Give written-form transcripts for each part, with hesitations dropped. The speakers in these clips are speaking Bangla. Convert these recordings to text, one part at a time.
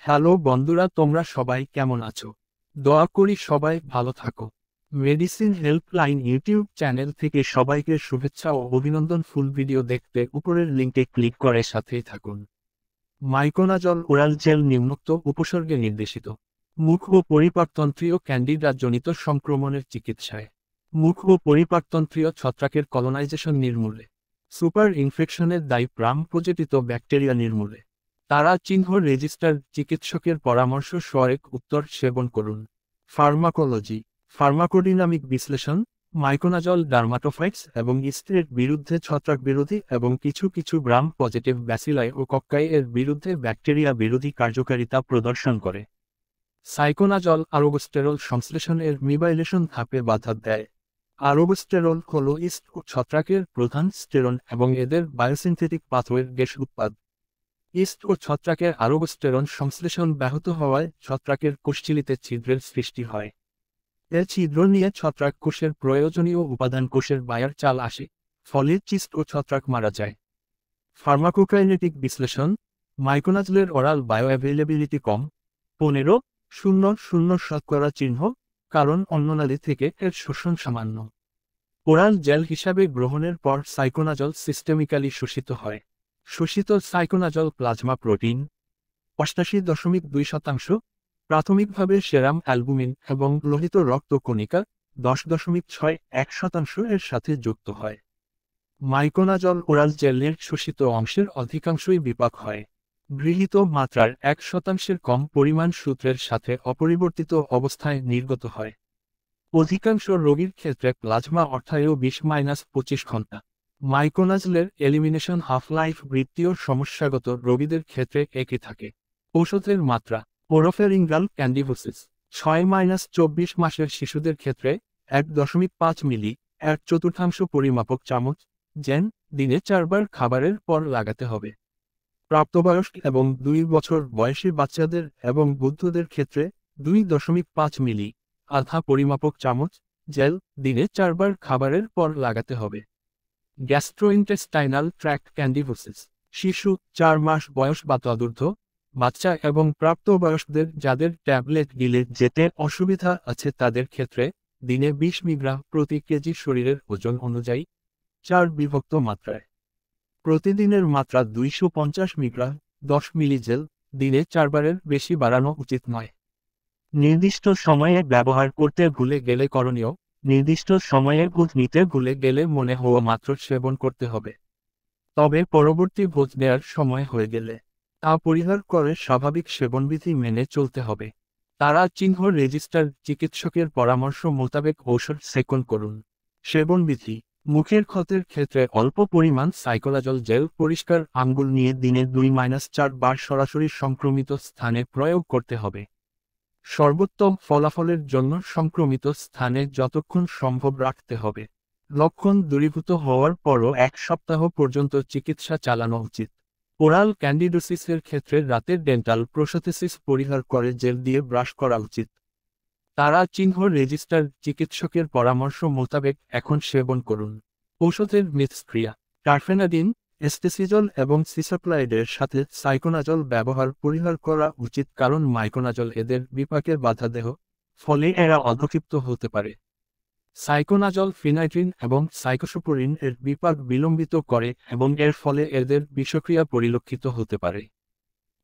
হ্যালো বন্ধুরা, তোমরা সবাই কেমন আছো? দোয়া করি সবাই ভালো থাকো। মেডিসিন হেল্পলাইন ইউটিউব চ্যানেল থেকে সবাইকে শুভেচ্ছা ও অভিনন্দন। ফুল ভিডিও দেখতে উপরের লিঙ্কে ক্লিক করে সাথেই থাকুন। মাইকোনাজল ওরাল জেল নিম্নোক্ত উপসর্গে নির্দেশিত। মুখ ও পরিপাকতন্ত্রীয় ক্যান্ডিডাজনিত সংক্রমণের চিকিৎসায়, মুখ ও পরিপাকতন্ত্রীয় ছত্রাকের কলোনাইজেশন নির্মূলে, সুপার ইনফেকশনের দায়ী প্রজেটিত ব্যাকটেরিয়া নির্মূলে। তারা চিহ্ন রেজিস্টার চিকিৎসকের পরামর্শ সরেক উত্তর সেবন করুন। ফার্মাকোলজি, ফার্মাকোডিনামিক বিশ্লেষণ, মাইকোনাজল ডার্মাটোফাইটস এবং ইস্টের বিরুদ্ধে ছত্রাক বিরোধী এবং কিছু কিছু গ্রাম পজিটিভ ব্যাসিলাই ও কক্কাই এর বিরুদ্ধে ব্যাকটেরিয়া বিরোধী কার্যকারিতা প্রদর্শন করে। সাইকোনাজল আরোগস্টেরল সংশ্লেষণের মিবাইলেশন ধাপে বাধা দেয়। আরোগস্টেরল হল ইস্ট ও ছত্রাকের প্রধান স্টেরন এবং এদের বায়োসিনথেটিক পাথওয়ের গ্যাস উৎপাদ। ইস্ট ও ছত্রাকের আরোগস্টেরন সংশ্লেষণ ব্যাহত হওয়ায় ছত্রাকের কোষঝিল্লিতে ছিদ্রের সৃষ্টি হয়। এ ছিদ্র নিয়ে ছত্রাক কোষের প্রয়োজনীয় উপাদান কোষের বায়ার চাল আসে, ফলে চিস্ট ও ছত্রাক মারা যায়। ফার্মাকোকাইনেটিক বিশ্লেষণ, মাইকোনাজলের ওরাল বায়োঅ্যাভেইলেবিলিটি কম, 15-0-0 চিহ্ন, কারণ অন্ননালী থেকে এর শোষণ সামান্য। ওরাল জেল হিসাবে গ্রহণের পর সাইকোনাজল সিস্টেমিক্যালি শোষিত হয়। শোষিত সাইকোনাজল প্লাজমা প্রোটিন 88.2%, প্রাথমিকভাবে সেরাম অ্যালবুমিন এবং লোহিত রক্ত কণিকা 10.61% এর সাথে যুক্ত হয়। মাইকোনাজল ওরাল জেলের শোষিত অংশের অধিকাংশই বিপাক হয়। গৃহীত মাত্রার 1% কম পরিমাণ সূত্রের সাথে অপরিবর্তিত অবস্থায় নির্গত হয়। অধিকাংশ রোগীর ক্ষেত্রে প্লাজমা অর্থায়ও 20-25 ঘন্টা। মাইকোনাজলের এলিমিনেশন হাফ লাইফ বৃত্তীয় সমস্যাগত রোগীদের ক্ষেত্রে একই থাকে। ঔষধের মাত্রা, ওরোফেরিঙ্গাল ক্যান্ডিভোসিস 6-24 মাসের শিশুদের ক্ষেত্রে 1.5 মিলি, 1/4 পরিমাপক চামচ, জেন, দিনে 4 বার খাবারের পর লাগাতে হবে। প্রাপ্তবয়স্ক এবং 2 বছর বয়সী বাচ্চাদের এবং বৃদ্ধদের ক্ষেত্রে 2.5 মিলি, আধা পরিমাপক চামচ, জেল, দিনে 4 বার খাবারের পর লাগাতে হবে। গ্যাস্ট্রোইন্টেস্টাইনাল ট্র্যাক্ট ক্যান্ডিভোসিস শিশু, 4 মাস বয়স বা তদূর্ধ্ব, বাচ্চা এবং প্রাপ্তবয়স্কদের যাদের ট্যাবলেট গিলে যেতে অসুবিধা আছে তাদের ক্ষেত্রে দিনে 20 মিলিগ্রাম প্রতি কেজি শরীরের ওজন অনুযায়ী 4 মাত্রায়। প্রতিদিনের মাত্রা 250 মিলিগ্রাম, 10 মিলি জেল, দিনে 4 বারের বেশি বাড়ানো উচিত নয়। নির্দিষ্ট সময়ে ব্যবহার করতে ভুলে গেলে করণীয়, নির্দিষ্ট সময়ে ভোজ নিতে ভুলে গেলে মনে হওয়া মাত্র সেবন করতে হবে। তবে পরবর্তী ভোজ নেয়ার সময় হয়ে গেলে তা পরিহার করে স্বাভাবিক সেবনবিধি মেনে চলতে হবে। তারা চিহ্ন রেজিস্টার চিকিৎসকের পরামর্শ মোতাবেক ঔষধ সেবন করুন। সেবনবিধি, মুখের ক্ষতের ক্ষেত্রে অল্প পরিমাণ সাইকোনাজল জেল পরিষ্কার আঙ্গুল নিয়ে দিনে 2-4 বার সরাসরি সংক্রমিত স্থানে প্রয়োগ করতে হবে। সর্বোত্তম ফলাফলের জন্য সংক্রমিত স্থানে যতক্ষণ সম্ভব রাখতে হবে। লক্ষণ দূরীভূত হওয়ার পরও 1 সপ্তাহ পর্যন্ত চিকিৎসা চালানো উচিত। ওরাল ক্যান্ডিডোসিসের ক্ষেত্রে রাতের ডেন্টাল প্রোসথেসিস পরিহার করে জেল দিয়ে ব্রাশ করা উচিত। তারা চিহ্ন রেজিস্টার চিকিৎসকের পরামর্শ মোতাবেক এখন সেবন করুন। ঔষধের মিথস্ক্রিয়া, টারফেনাডিন, এস্টেসিজল এবং সিসাপ্লাইডের সাথে সাইকোনাজল ব্যবহার পরিহার করা উচিত কারণ মাইকোনাজল এদের বিপাকে বাধা দেহ, ফলে এরা অধক্ষিপ্ত হতে পারে। সাইকোনাজল ফিনাইট্রিন এবং সাইকোসোপোরিন এর বিপাক বিলম্বিত করে এবং এর ফলে এদের বিষক্রিয়া পরিলক্ষিত হতে পারে।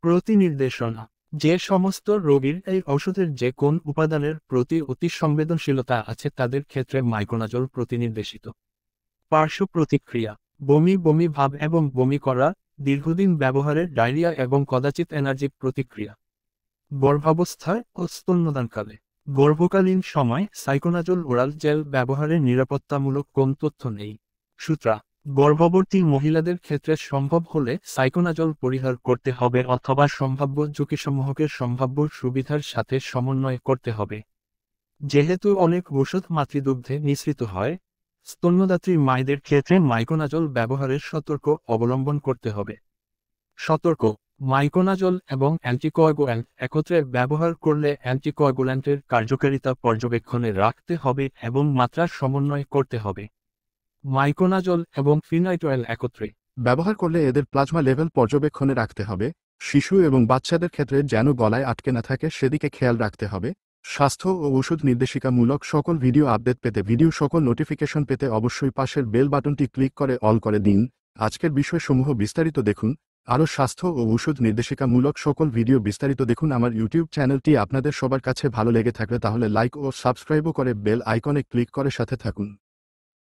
প্রতিনির্দেশনা, যে সমস্ত রোগীর এই ঔষধের যে কোন উপাদানের প্রতি অতি সংবেদনশীলতা আছে তাদের ক্ষেত্রে মাইকোনাজল প্রতিনির্দেশিত। পার্শ্ব প্রতিক্রিয়া, বমি বমি ভাব এবং বমি করা, দীর্ঘদিন ব্যবহারের ডায়রিয়া এবং কদাচিৎ এনার্জিক প্রতিক্রিয়া। গর্ভাবস্থায় ও স্তন্যদানকালে, গর্ভকালীন সময় সাইকোনাজল ওরাল জেল ব্যবহারের নিরাপত্তামূলক কোন তথ্য নেই। সূত্রা, গর্ভবতী মহিলাদের ক্ষেত্রে সম্ভব হলে সাইকোনাজল পরিহার করতে হবে অথবা সম্ভাব্য ঝুঁকিসমূহকে সম্ভাব্য সুবিধার সাথে সমন্বয় করতে হবে। যেহেতু অনেক ওষুধ মাতৃদুগ্ধে নিঃসৃত হয়, স্তন্যদাত্রী মায়েদের ক্ষেত্রে মাইকোনাজল ব্যবহারের সতর্ক অবলম্বন করতে হবে। সতর্ক, মাইকোনাজল এবং অ্যান্টিকোয়াগুল্যান্ট একত্রে ব্যবহার করলে অ্যান্টিকোয়াগুল্যান্টের কার্যকারিতা পর্যবেক্ষণে রাখতে হবে এবং মাত্রা সমন্বয় করতে হবে। মাইকোনাজল এবং ফিনাইট্রয়েল একত্রে ব্যবহার করলে এদের প্লাজমা লেভেল পর্যবেক্ষণে রাখতে হবে। শিশু এবং বাচ্চাদের ক্ষেত্রে যেন গলায় আটকে না থাকে সেদিকে খেয়াল রাখতে হবে। স্বাস্থ্য ও ওষুধ নির্দেশিকামূলক সকল ভিডিও আপডেট পেতে, ভিডিও সকল নোটিফিকেশন পেতে অবশ্যই পাশের বেল বাটনটি ক্লিক করে অল করে দিন। আজকের বিষয়সমূহ বিস্তারিত দেখুন। আরও স্বাস্থ্য ও ওষুধ নির্দেশিকামূলক সকল ভিডিও বিস্তারিত দেখুন। আমার ইউটিউব চ্যানেলটি আপনাদের সবার কাছে ভালো লেগে থাকলে তাহলে লাইক ও সাবস্ক্রাইবও করে বেল আইকনে ক্লিক করে সাথে থাকুন।